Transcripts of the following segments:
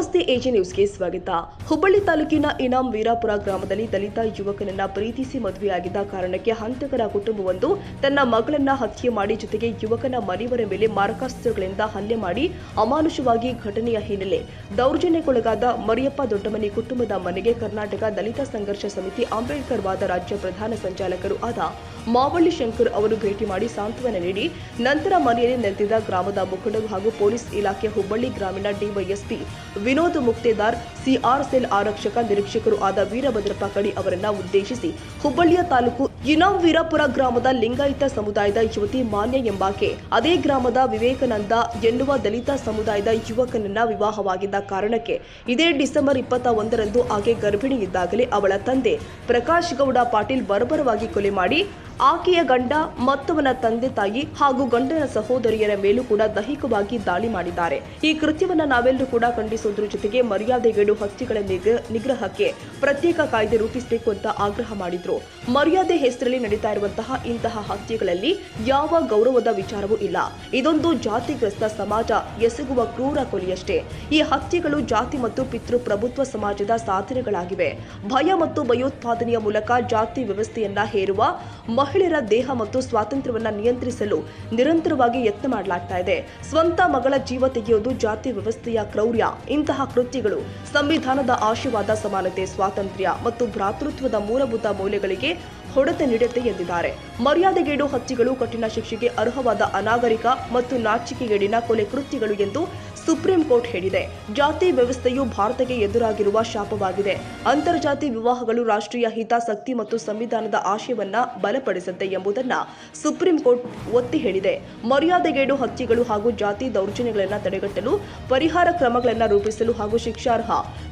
ನಮಸ್ತೆ ಎಜೆ ನ್ಯೂಸ್ಗೆ ಸ್ವಾಗತ. ಹುಬ್ಬಳ್ಳಿ ತಾಲೂಕಿನ ಇನಾಂ ವೀರಾಪುರ ಗ್ರಾಮದಲ್ಲಿ ದಲಿತ ಯುವಕನನ್ನ ಪ್ರೀತಿಸಿ ಮದುವೆಯಾಗಿದ್ದ ಕಾರಣಕ್ಕೆ ಹಂತಕರ ಕುಟುಂಬವೊಂದು ತನ್ನ ಮಗಳನ್ನ ಹತ್ಯೆ ಮಾಡಿ ಜೊತೆಗೆ ಯುವಕನ ಮನೆಯವರ ಮೇಲೆ ಮಾರಕಾಸ್ತ್ರಗಳಿಂದ ಹಲ್ಲೆ ಮಾಡಿ ಅಮಾನುಷವಾಗಿ ಘಟನೆಯ ಹಿನ್ನೆಲೆ ದೌರ್ಜನ್ಯಕ್ಕೊಳಗಾದ ಮರಿಯಪ್ಪ ದೊಡ್ಡಮನಿ ಕುಟುಂಬದ ಮನೆಗೆ ಕರ್ನಾಟಕ ದಲಿತ ಸಂಘರ್ಷ ಸಮಿತಿ ಅಂಬೇಡ್ಕರ್ ವಾದ ರಾಜ್ಯ ಪ್ರಧಾನ ಸಂಚಾಲಕರು ಆದ ಮಾವಳ್ಳಿ ಶಂಕರ್ ಅವರು ಭೇಟಿ ಮಾಡಿ ಸಾಂತ್ವನ ನೀಡಿ ನಂತರ ಮನೆಯಲ್ಲಿ ನೆಲೆದಿದ್ದ ಗ್ರಾಮದ ಮುಖಂಡರು ಹಾಗೂ ಪೊಲೀಸ್ ಇಲಾಖೆ ಹುಬ್ಬಳ್ಳಿ ಗ್ರಾಮೀಣ ಡಿವೈಎಸ್ಪಿ ವಿನೋದ್ ಮುಕ್ತೇದಾರ್, ಸಿಆರ್ ಸೆಲ್ ಆರಕ್ಷಕ ನಿರೀಕ್ಷಕರು ಆದ ವೀರಭದ್ರಪ್ಪ ಕಡಿ ಅವರನ್ನ ಉದ್ದೇಶಿಸಿ ಹುಬ್ಬಳ್ಳಿಯ ತಾಲೂಕು ಇನಾಂ ವೀರಾಪುರ ಗ್ರಾಮದ ಲಿಂಗಾಯತ ಸಮುದಾಯದ ಯುವತಿ ಮಾನ್ಯ ಎಂಬಾಕೆ ಅದೇ ಗ್ರಾಮದ ವಿವೇಕಾನಂದ ಎನ್ನುವ ದಲಿತ ಸಮುದಾಯದ ಯುವಕನನ್ನ ವಿವಾಹವಾಗಿದ್ದ ಕಾರಣಕ್ಕೆ ಇದೇ ಡಿಸೆಂಬರ್ 21ರಂದು ಆಕೆ ಗರ್ಭಿಣಿಯಿದ್ದಾಗಲೇ ಅವಳ ತಂದೆ ಪ್ರಕಾಶ್ ಗೌಡ ಪಾಟೀಲ್ ಬರ್ಬರವಾಗಿ ಕೊಲೆ ಮಾಡಿ ಆಕೆಯ ಗಂಡ ಮತ್ತವನ ತಂದೆ ತಾಯಿ ಹಾಗೂ ಗಂಡನ ಸಹೋದರಿಯರ ಮೇಲೂ ಕೂಡ ದೈಹಿಕವಾಗಿ ದಾಳಿ ಮಾಡಿದ್ದಾರೆ. ಈ ಕೃತ್ಯವನ್ನ ನಾವೆಲ್ಲರೂ ಕೂಡ ಖಂಡಿಸುವುದರ ಜೊತೆಗೆ ಮರ್ಯಾದೆಗೇಡು ಹತ್ಯೆಗಳ ನಿಗ್ರಹಕ್ಕೆ ಪ್ರತ್ಯೇಕ ಕಾಯ್ದೆ ರೂಪಿಸಬೇಕು ಅಂತ ಆಗ್ರಹ ಮಾಡಿದ್ರು. ಮರ್ಯಾದೆ ಹೆಸರಲ್ಲಿ ನಡೀತಾ ಇರುವಂತಹ ಇಂತಹ ಹತ್ಯೆಗಳಲ್ಲಿ ಯಾವ ಗೌರವದ ವಿಚಾರವೂ ಇಲ್ಲ. ಇದೊಂದು ಜಾತಿಗ್ರಸ್ತ ಸಮಾಜ ಎಸಗುವ ಕ್ರೂರ ಕೊಲೆಯಷ್ಟೇ. ಈ ಹತ್ಯೆಗಳು ಜಾತಿ ಮತ್ತು ಪಿತೃಪ್ರಭುತ್ವ ಸಮಾಜದ ಸಾಧನೆಗಳಾಗಿವೆ. ಭಯ ಮತ್ತು ಭಯೋತ್ಪಾದನೆಯ ಮೂಲಕ ಜಾತಿ ವ್ಯವಸ್ಥೆಯನ್ನ ಹೇರುವ ಮಹಿಳೆಯರ ದೇಹ ಮತ್ತು ಸ್ವಾತಂತ್ರ್ಯವನ್ನ ನಿಯಂತ್ರಿಸಲು ನಿರಂತರವಾಗಿ ಯತ್ನ ಮಾಡಲಾಗ್ತಾ ಇದೆ. ಸ್ವಂತ ಮಗಳ ಜೀವ ತೆಗೆಯುವುದು ಜಾತಿ ವ್ಯವಸ್ಥೆಯ ಕ್ರೌರ್ಯ. ಇಂತಹ ಕೃತ್ಯಗಳು ಸಂವಿಧಾನದ ಆಶಯವಾದ ಸಮಾನತೆ, ಸ್ವಾತಂತ್ರ್ಯ ಮತ್ತು ಭ್ರಾತೃತ್ವದ ಮೂಲಭೂತ ಮೌಲ್ಯಗಳಿಗೆ ಹೊಡೆತ ನೀಡುತ್ತೆ ಎಂದಿದ್ದಾರೆ. ಮರ್ಯಾದೆಗೇಡು ಹತ್ಯೆಗಳು ಕಠಿಣ ಶಿಕ್ಷೆಗೆ ಅರ್ಹವಾದ ಅನಾಗರಿಕ ಮತ್ತು ನಾಚಿಕೆಗೇಡಿನ ಕೊಲೆ ಕೃತ್ಯಗಳು ಎಂದು ಸುಪ್ರೀಂ ಕೋರ್ಟ್ ಹೇಳಿದೆ. ಜಾತಿ ವ್ಯವಸ್ಥೆಯು ಭಾರತಕ್ಕೆ ಎದುರಾಗಿರುವ ಶಾಪವಾಗಿದೆ. ಅಂತರ್ಜಾತಿ ವಿವಾಹಗಳು ರಾಷ್ಟ್ರೀಯ ಹಿತಾಸಕ್ತಿ ಮತ್ತು ಸಂವಿಧಾನದ ಆಶಯವನ್ನ ಬಲಪಡಿಸುತ್ತೆ ಎಂಬುದನ್ನ ಸುಪ್ರೀಂ ಕೋರ್ಟ್ ಒತ್ತಿ ಹೇಳಿದೆ. ಮರ್ಯಾದೆಗೇಡು ಹತ್ಯೆಗಳು ಹಾಗೂ ಜಾತಿ ದೌರ್ಜನ್ಯಗಳನ್ನು ತಡೆಗಟ್ಟಲು ಪರಿಹಾರ ಕ್ರಮಗಳನ್ನು ರೂಪಿಸಲು ಹಾಗೂ ಶಿಕ್ಷಾರ್ಹ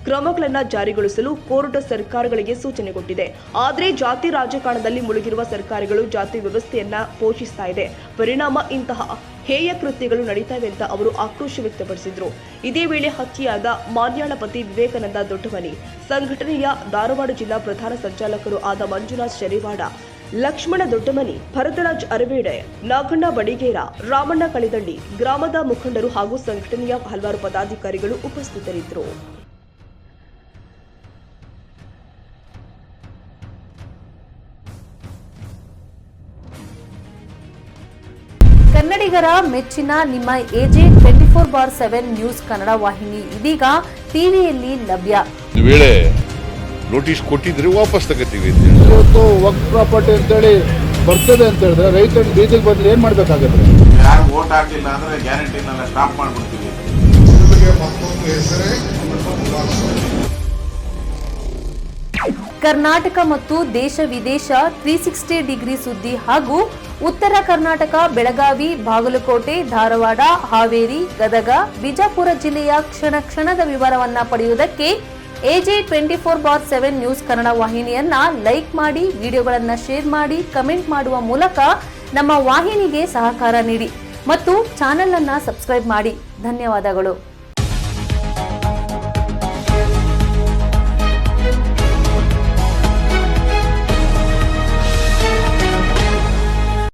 ಕ್ರಮಗಳನ್ನು ಜಾರಿಗೊಳಿಸಲು ಕೋರ್ಟ್ ಸರ್ಕಾರಗಳಿಗೆ ಸೂಚನೆ ಕೊಟ್ಟಿದೆ. ಆದರೆ ಜಾತಿ ರಾಜಕಾರಣದಲ್ಲಿ ಮುಳುಗಿರುವ ಸರ್ಕಾರಗಳು ಜಾತಿ ವ್ಯವಸ್ಥೆಯನ್ನ ಪೋಷಿಸ್ತಾ ಇದೆ. ಪರಿಣಾಮ ಇಂತಹ ಹೇಯ ಕೃತ್ಯಗಳು ನಡೀತವೆ ಅಂತ ಅವರು ಆಕ್ರೋಶ ವ್ಯಕ್ತಪಡಿಸಿದ್ರು. ಇದೇ ವೇಳೆ ಹತ್ಯೆಯಾದ ಮಾನ್ಯಾಳ ಪತಿ ವಿವೇಕಾನಂದ ದೊಡ್ಡಮನಿ ಸಂಘಟನೆಯ ಧಾರವಾಡ ಜಿಲ್ಲಾ ಪ್ರಧಾನ ಸಂಚಾಲಕರು ಆದ ಮಂಜುನಾಥ್ ಶೆರಿವಾಡ, ಲಕ್ಷ್ಮಣ ದೊಡ್ಡಮನಿ, ಭರತರಾಜ್ ಅರವೇಡೆ, ನಾಗಣ್ಣ ಬಡಿಗೇರ, ರಾಮಣ್ಣ ಕಳಿದಳ್ಳಿ ಗ್ರಾಮದ ಮುಖಂಡರು ಹಾಗೂ ಸಂಘಟನೆಯ ಹಲವಾರು ಪದಾಧಿಕಾರಿಗಳು ಉಪಸ್ಥಿತರಿದ್ದರು. ಕನ್ನಡಿಗರ ಮೆಚ್ಚಿನ ನಿಮ್ಮ ಎಜೆ 24/7 ನ್ಯೂಸ್ ಕನ್ನಡ ವಾಹಿನಿ ಇದೀಗ ಟಿವಿಯಲ್ಲಿ ಲಭ್ಯ. ವೇಳೆ ನೋಟಿಸ್ ಕೊಟ್ಟಿದ್ರೆ ವಾಪಸ್ ತಗೋತೀವಿ. ಇವತ್ತು ವಕ್ಫ್ ಪ್ರಾಪರ್ಟಿ ಅಂತೇಳಿ ಬರ್ತದೆ ಅಂತ ಹೇಳಿದ್ರೆ ರೈತರು ಬೀದಿಗೆ ಬಂದ್ರೆ ಏನ್ ಮಾಡ್ಬೇಕಾಗತ್ತೆ? ಯಾರು ವೋಟ್ ಹಾಕಿಲ್ಲ ಅಂದ್ರೆ ಗ್ಯಾರಂಟಿನೆಲ್ಲ ಸ್ಟಾಪ್ ಮಾಡ್ಬಿಡ್ತೀವಿ. ಕರ್ನಾಟಕ ಮತ್ತು ದೇಶ ವಿದೇಶ 360 ಡಿಗ್ರಿ ಸುದ್ದಿ ಹಾಗೂ ಉತ್ತರ ಕರ್ನಾಟಕ, ಬೆಳಗಾವಿ, ಬಾಗಲಕೋಟೆ, ಧಾರವಾಡ, ಹಾವೇರಿ, ಗದಗ, ಬಿಜಾಪುರ ಜಿಲ್ಲೆಯ ಕ್ಷಣ ಕ್ಷಣದ ವಿವರವನ್ನ ಪಡೆಯುವುದಕ್ಕೆ ಎಜೆ 24/7 ನ್ಯೂಸ್ ಕನ್ನಡ ವಾಹಿನಿಯನ್ನ ಲೈಕ್ ಮಾಡಿ, ವಿಡಿಯೋಗಳನ್ನ ಶೇರ್ ಮಾಡಿ, ಕಮೆಂಟ್ ಮಾಡುವ ಮೂಲಕ ನಮ್ಮ ವಾಹಿನಿಗೆ ಸಹಕಾರ ನೀಡಿ ಮತ್ತು ಚಾನೆಲ್ ಅನ್ನ ಸಬ್ಸ್ಕ್ರೈಬ್ ಮಾಡಿ. ಧನ್ಯವಾದಗಳು.